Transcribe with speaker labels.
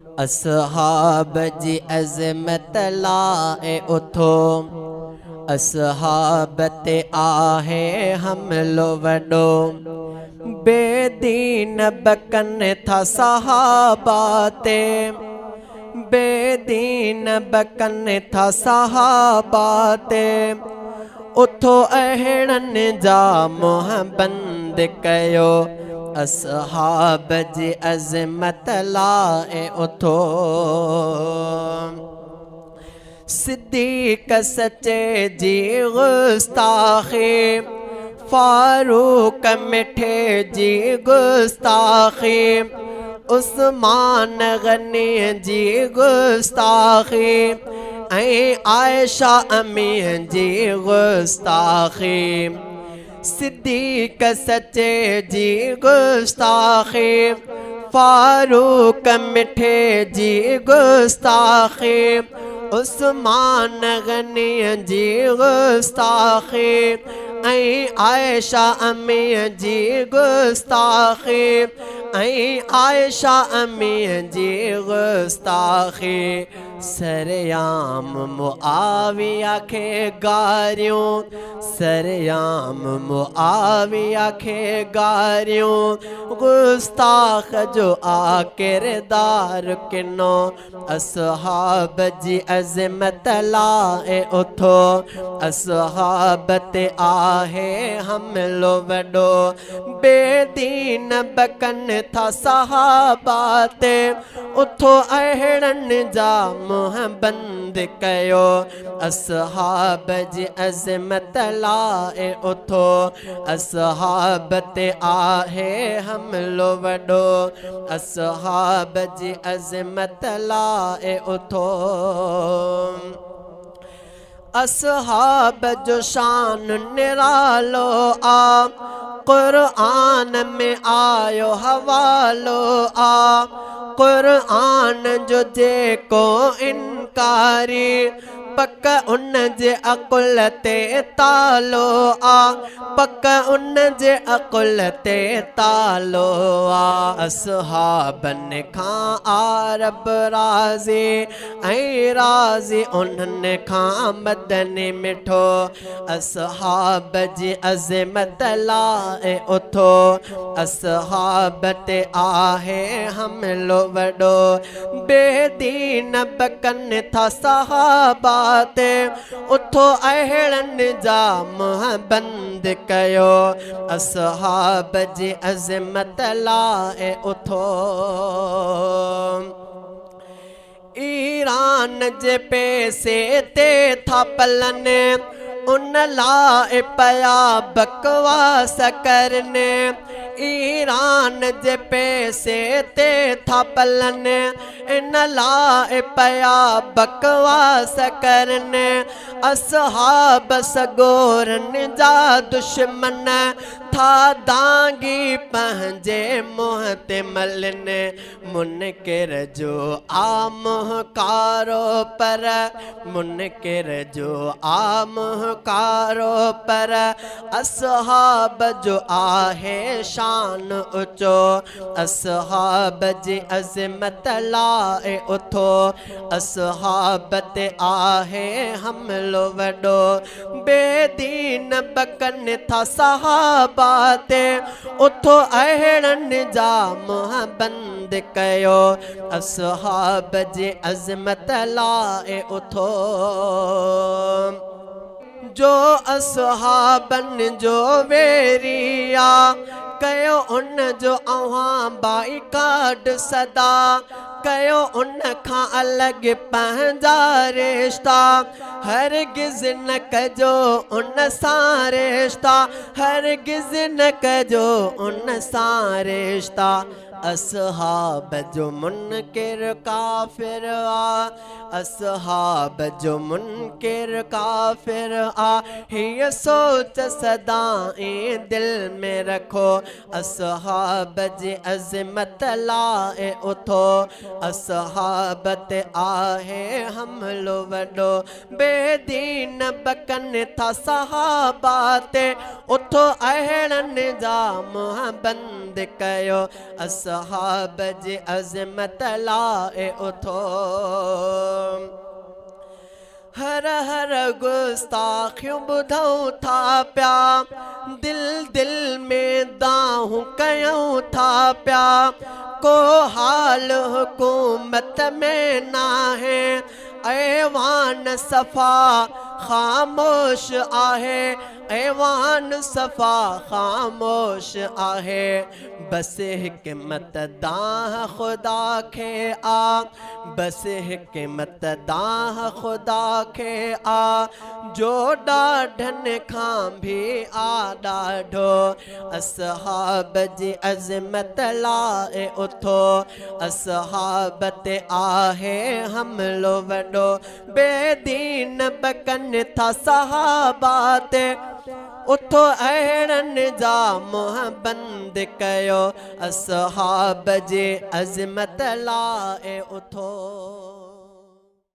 Speaker 1: असहाब जी अज़मत लाए उथो, असहाब ते आहे हमलो वडो। बेदीन बकन था सहाबा ते, बेदीन बकन था सहाबा ते। उथो अहड़न जा मोहबंद कयो, असहाब जी अज़मत लाए उथो। सिद्दीक़ सच्चे जी गुस्ताखी, फारूक मिठे जी गुस्ताखी, उस्मान गनी जी गुस्ताखी, ऐं आयशा अमी जी गुस्ताखी। सिद्दीक़ सच्चे जी गुस्ताखी, फारूक मिठे जी गुस्ताखी, उस्मान गनी जी गुस्ताखी, ऐं आयशा अमी जी गुस्ताखी, ऐं आयशा अमी जी गुस्ताखी। सरयाम मुआविया खे गारियूं, सरयाम मुआविया खे गारियूं, गुस्ताख जो आ किरदार किनो, असहाब जी अज़मत लाए उथो। असहाब ते आहे हमलो वडो, बेदीन बकन था सहाबा ते। उथो अहड़न जा मोहबंद कयो, असहाब जी अज़मत लाए उथो। असहाब ते आहे हमलो वडो, असहाब जी अज़मत लाए उथो। असहाब जो शान निरालो आ, क़ुरआन में आयो हवालो आ। क़ुरआन जो जेको इनकारी, पक उन जे अकुल ते तालो आ, पक उन जे अकुल ते तालो आ। असहाबन खां आरब राज़ी, ऐं राज़ी उन्हनि खां मदनी मिठो, असहाब जी अज़मत लाए उथो। असहाब ते आहे हमलो वडो, बेदीन बकन था सहाबा ते। उथो अहड़न जा मोहबंद कयो, असहाब जी अज़मत लाए उथो। ईरान जे पैसे ते था पलन, उन लाए पया बकवास करने। ईरान जे पैसे ते था पलन, इन लाए पया बकवास करने। असहाब सगोरन जा दुश्मन, था दांगी पंहिंजे मुंह ते मलन। मुनकिर जो आमकारो पर, मुनकिर जो आमकारो पर, असहाब जो आहे शान ऊंचो। असहाब जी अज़मत लाए उथो, असहाब ते आहे हमलो वडो, बेदीन बकन था सहाबा ते। उथो अहड़न जा मोहबंद कयो, असहाब जी अज़मत लाए उथो। जो असहाबन जो वेरिया, कयो उन जो अव्हां बाइकाट सदा। कयो उन खां अलॻि पंहिंजा रिश्ता, हरगिज़ न कजो उन सां रिश्ता, हरगिज़ न कजो उन सां रिश्ता। असहाब जो मुनकिर काफ़िर आ, असहाब जो मुनकिर काफ़िर आ। हीअ सोच सदाईं दिल में रखो, असहाब जी अज़मत लाए उथो। असहाब ते आहे हमलो वडो, बेदीन बकन था सहाबा ते। उथो अहड़न जा मोहबंद बंद कयो असहाब जी अज़मत लाए उथो हर हर गुस्ताखियों बुधऊं था प्या दिल दिल में दाहूं कयूं था प्या को हाल हुकूमत में ना है ऐवान सफ़ा खामोश आहे ऐवान सफ़ा खामोश आहे बस हिकमत दाह खुदा खे आ बस हिकमत दाह खुदा खे आ जो ॾाढनि खां भी आ ॾाढो असहाब जी अज़मत लाए उथो असहाब ते आहे हमलो वॾो बेदीन बकन था सहाबा ते उथो अहिड़नि जा मुंह बंद कयो असहाब जे अज़मत लाए उथो।